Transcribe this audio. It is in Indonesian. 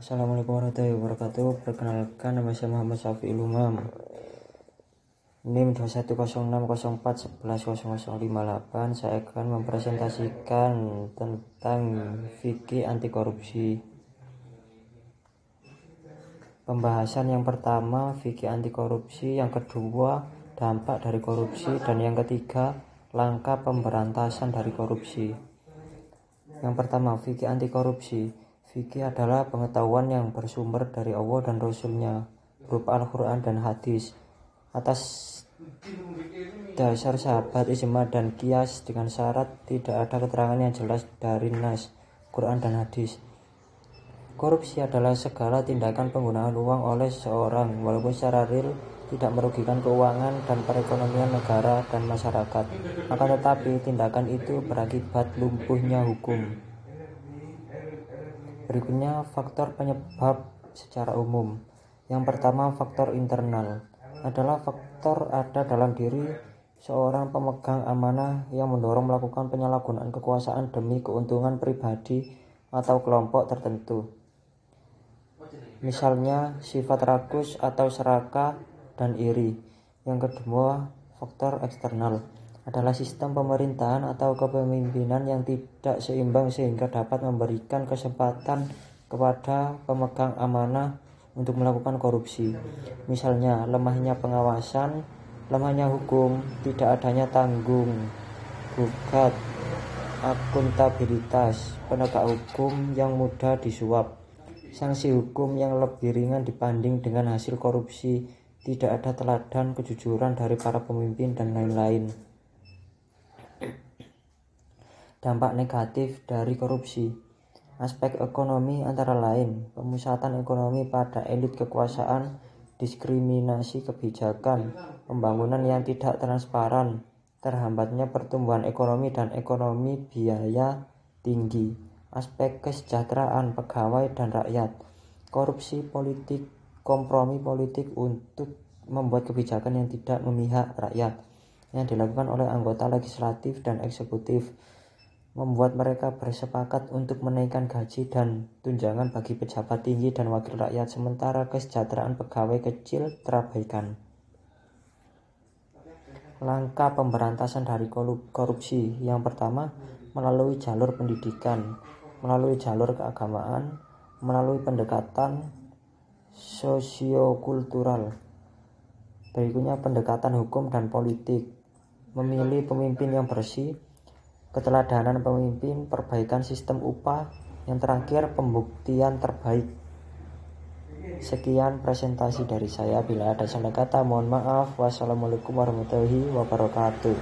Assalamualaikum warahmatullahi wabarakatuh. Perkenalkan, nama saya Muhammad Syafi'ul Umam, NIM 2106041100058. Saya akan mempresentasikan tentang fikih anti korupsi. Pembahasan yang pertama, fikih anti korupsi. Yang kedua, dampak dari korupsi. Dan yang ketiga, langkah pemberantasan dari korupsi. Yang pertama, fikih anti korupsi. Fikih adalah pengetahuan yang bersumber dari Allah dan Rasul-Nya berupa Al-Quran dan hadis atas dasar sahabat, ijma dan qiyas, dengan syarat tidak ada keterangan yang jelas dari nas, Quran dan hadis. Korupsi adalah segala tindakan penggunaan uang oleh seseorang walaupun secara real tidak merugikan keuangan dan perekonomian negara dan masyarakat, akan tetapi tindakan itu berakibat lumpuhnya hukum. Berikutnya faktor penyebab secara umum. Yang pertama, faktor internal adalah faktor ada dalam diri seorang pemegang amanah yang mendorong melakukan penyalahgunaan kekuasaan demi keuntungan pribadi atau kelompok tertentu. Misalnya sifat rakus atau serakah dan iri. Yang kedua, faktor eksternal adalah sistem pemerintahan atau kepemimpinan yang tidak seimbang sehingga dapat memberikan kesempatan kepada pemegang amanah untuk melakukan korupsi. Misalnya lemahnya pengawasan, lemahnya hukum, tidak adanya tanggung gugat, akuntabilitas, penegak hukum yang mudah disuap, sanksi hukum yang lebih ringan dibanding dengan hasil korupsi, tidak ada teladan kejujuran dari para pemimpin, dan lain-lain. Dampak negatif dari korupsi. Aspek ekonomi antara lain pemusatan ekonomi pada elit kekuasaan, diskriminasi kebijakan, pembangunan yang tidak transparan, terhambatnya pertumbuhan ekonomi dan ekonomi biaya tinggi. Aspek kesejahteraan pegawai dan rakyat. Korupsi politik, kompromi politik untuk membuat kebijakan yang tidak memihak rakyat yang dilakukan oleh anggota legislatif dan eksekutif, membuat mereka bersepakat untuk menaikkan gaji dan tunjangan bagi pejabat tinggi dan wakil rakyat, sementara kesejahteraan pegawai kecil terabaikan. Langkah pemberantasan dari korupsi. Yang pertama, melalui jalur pendidikan, melalui jalur keagamaan, melalui pendekatan sosiokultural. Berikutnya pendekatan hukum dan politik, memilih pemimpin yang bersih, keteladanan pemimpin, perbaikan sistem upah, yang terakhir pembuktian terbaik. Sekian presentasi dari saya. Bila ada salah kata mohon maaf. Wassalamualaikum warahmatullahi wabarakatuh.